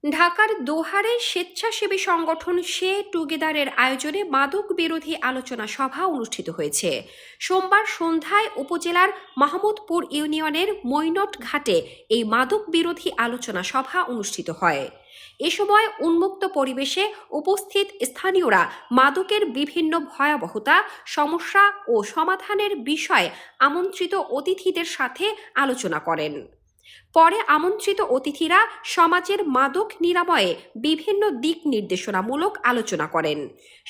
ঢাকার দোহারে স্বেচ্ছাসেবী সংগঠন শে টুগেদারের আয়োজনে মাদক বিরোধী আলোচনা সভা অনুষ্ঠিত হয়েছে। সোমবার সন্ধ্যায় উপজেলার মাহমুদপুর ইউনিয়নের মৈনট ঘাটে এই মাদক বিরোধী আলোচনা সভা অনুষ্ঠিত হয়। এ সময় উন্মুক্ত পরিবেশে উপস্থিত স্থানীয়রা মাদকের বিভিন্ন ভয়াবহতা, সমস্যা ও সমাধানের বিষয়ে আমন্ত্রিত অতিথিদের সাথে আলোচনা করেন। পরে আমন্ত্রিত অতিথিরা সমাজের মাদক নিরাময়ে বিভিন্ন দিক নির্দেশনামূলক আলোচনা করেন।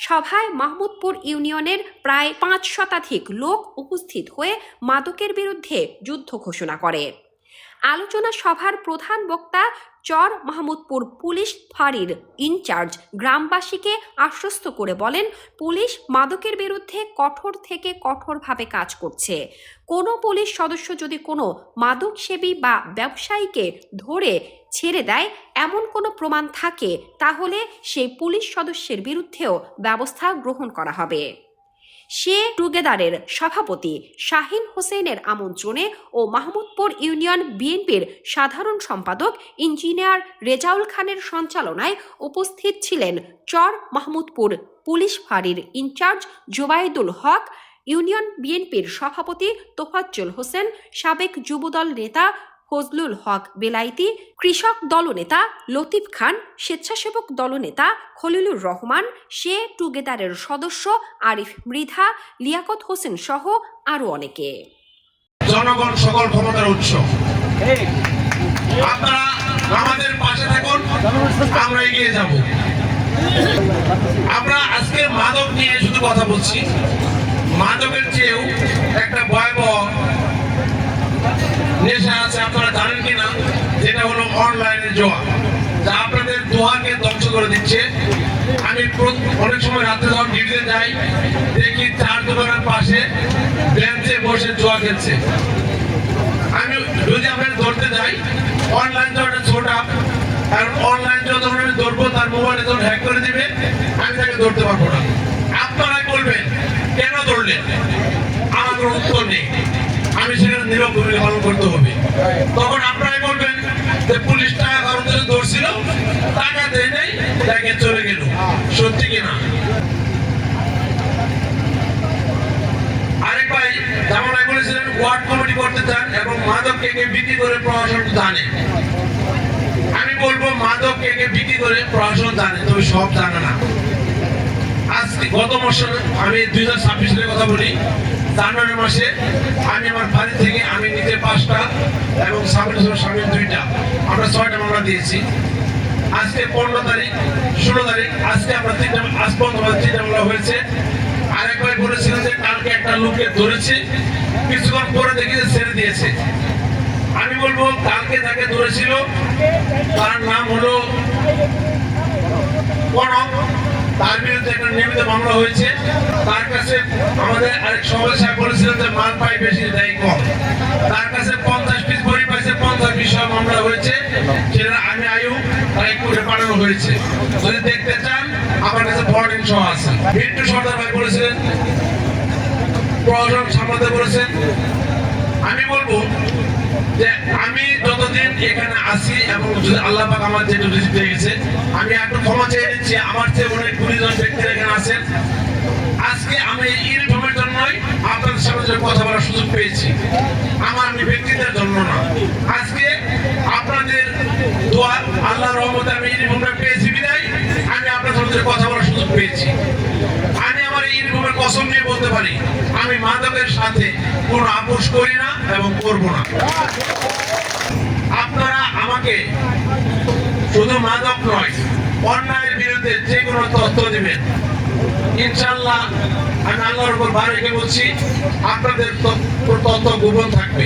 সভায় মাহমুদপুর ইউনিয়নের প্রায় ৫ শতাধিক লোক উপস্থিত হয়ে মাদকের বিরুদ্ধে যুদ্ধ ঘোষণা করে। আলোচনা সভার প্রধান বক্তা চর মাহমুদপুর পুলিশ ফাঁড়ির ইনচার্জ গ্রামবাসীকে আশ্বস্ত করে বলেন, পুলিশ মাদকের বিরুদ্ধে কঠোর থেকে কঠোরভাবে কাজ করছে। কোনো পুলিশ সদস্য যদি কোনো মাদক সেবী বা ব্যবসায়ীকে ধরে ছেড়ে দেয়, এমন কোনো প্রমাণ থাকে, তাহলে সেই পুলিশ সদস্যের বিরুদ্ধেও ব্যবস্থা গ্রহণ করা হবে। শে টুগেদারের সভাপতি শাহিন হোসেনের আমন্ত্রণে ও মাহমুদপুর ইউনিয়ন বিএনপির সাধারণ সম্পাদক ইঞ্জিনিয়ার রেজাউল খানের সঞ্চালনায় উপস্থিত ছিলেন চর মাহমুদপুর পুলিশ ফাঁড়ির ইনচার্জ জোবাইদুল হক, ইউনিয়ন বিএনপির সভাপতি তোফাজ্জল হোসেন, সাবেক যুবদল নেতা ফজলুল হক বেলায়েতি, কৃষক দলনেতা লতিফ খান, স্বেচ্ছাসেবক দলনেতা খলিলুর রহমান, শে টুগেদারের সদস্য আরিফ মৃধা, লিয়াকত হোসেন সহ আরো অনেকে। জনগণ সকল ক্ষমতার উৎস, আপনারা আমাদের পাশে থাকুন, আমরা এগিয়ে যাব। আমরা আজকে মাদক নিয়ে শুধু কথা বলছি। মাদকের চেয়েও একটা ভয়াবহ নেশা আছে, আপনারা জানেন কিনা, যেটা হলো অনলাইনে জুয়া, যা আপনাদের দোহাকে ধ্বংস করে দিচ্ছে। আমি অনেক সময় রাত্রে যখন ডিউটিতে যাই, দেখি চার দোকানের পাশে বেঞ্চে বসে জুয়া খেলছে। আমি যদি আপনাকে ধরতে যাই, অনলাইন জুয়াটা ছোট, কারণ অনলাইন জুয়া যখন আমি ধরবো, তার মোবাইলে যখন হ্যাক করে দিবে, আমি তাকে ধরতে পারবো না। আপনারাই বলবেন কেন ধরলেন, আমার কোনো উত্তর নেই। আমি সেখানে নীরব ভূমিকা পালন করতে হবে। তখন আপনারাই বলবেন যে পুলিশ টাকা কারণ ধরছিল, টাকা দেয় নাই, তাকে চলে গেল। সত্যি কিনা? আরেক ভাই জামানায় বলেছিলেন ওয়ার্ড কমিটি করতে চান এবং মাদক কে বিক্রি করে প্রশাসন জানে। আমি বলবো মাদক কে বিক্রি করে প্রশাসন জানে, তবে সব জানে না। আজকে গত বছর আমি 2026 সালের কথা বলি, জানুয়ারি মাসে আমি আমার বাড়ি থেকে আমি নিজে 5টা এবং স্বামীর 2টা, আমরা 6টা মামলা দিয়েছি। আজকে 15 তারিখ 16 তারিখ, আজকে আমরা 3টা, আজ পর্যন্ত 3টা মামলা হয়েছে। আরেকবার বলেছিলেন যে কালকে একটা লোককে ধরেছে, কিছুক্ষণ পরে দেখি যে ছেড়ে দিয়েছে। আমি বলবো কালকে তাকে ধরেছিল, তার নাম হলো কনক, তার বিরুদ্ধে একটা নিয়মিত মামলা হয়েছে। তার কাছে আমাদের আরেক সভাপতি সাহেব বলেছিলেন যে মাল পাই বেশি, দেয় কম। তার কাছে 50 পিস বড়ি পাইছে, 50 বিষয় মামলা হয়েছে, সেটা আমি আয়ু তাই করে পাঠানো হয়েছে। যদি দেখতে চান, আমার কাছে বর্ডিং সহ আছে। বিট্টু সর্দার ভাই বলেছিলেন প্রশাসন সামলাতে বলেছেন। আমি বলবো যে আমি যতদিন এখানে আসি এবং যদি আল্লাহ পাক আমার যেটা রিজিক দিয়ে গেছে, আমি একটু ক্ষমা চেয়ে নিচ্ছি। আমার চেয়ে অনেক 20 জন ব্যক্তিরা এখানে আছেন। আজকে আমি ইউনিফর্মের জন্যই আপনাদের সামনে কথা বলার সুযোগ পেয়েছি, আমার ব্যক্তিদের জন্য না। আজকে আপনাদের দোয়া, আল্লাহর রহমতে আমি ইউনিফর্মটা পেয়েছি বিদায় আমি আপনাদের সামনে কথা বলার সুযোগ পেয়েছি। আমি আমার ইউনিফর্মের কসম নিয়ে বলতে পারি, আমি মাদকের সাথে কোনো আপোষ করি না এবং করব না। আপনারা আমাকে শুধু মাদক নয়, অন্যায়ের বিরুদ্ধে যে কোনো তথ্য দিবেন, ইনশাআল্লাহ আমি আল্লাহর উপর ভার রেখে বলছি, আপনাদের তথ্য গোপন থাকবে।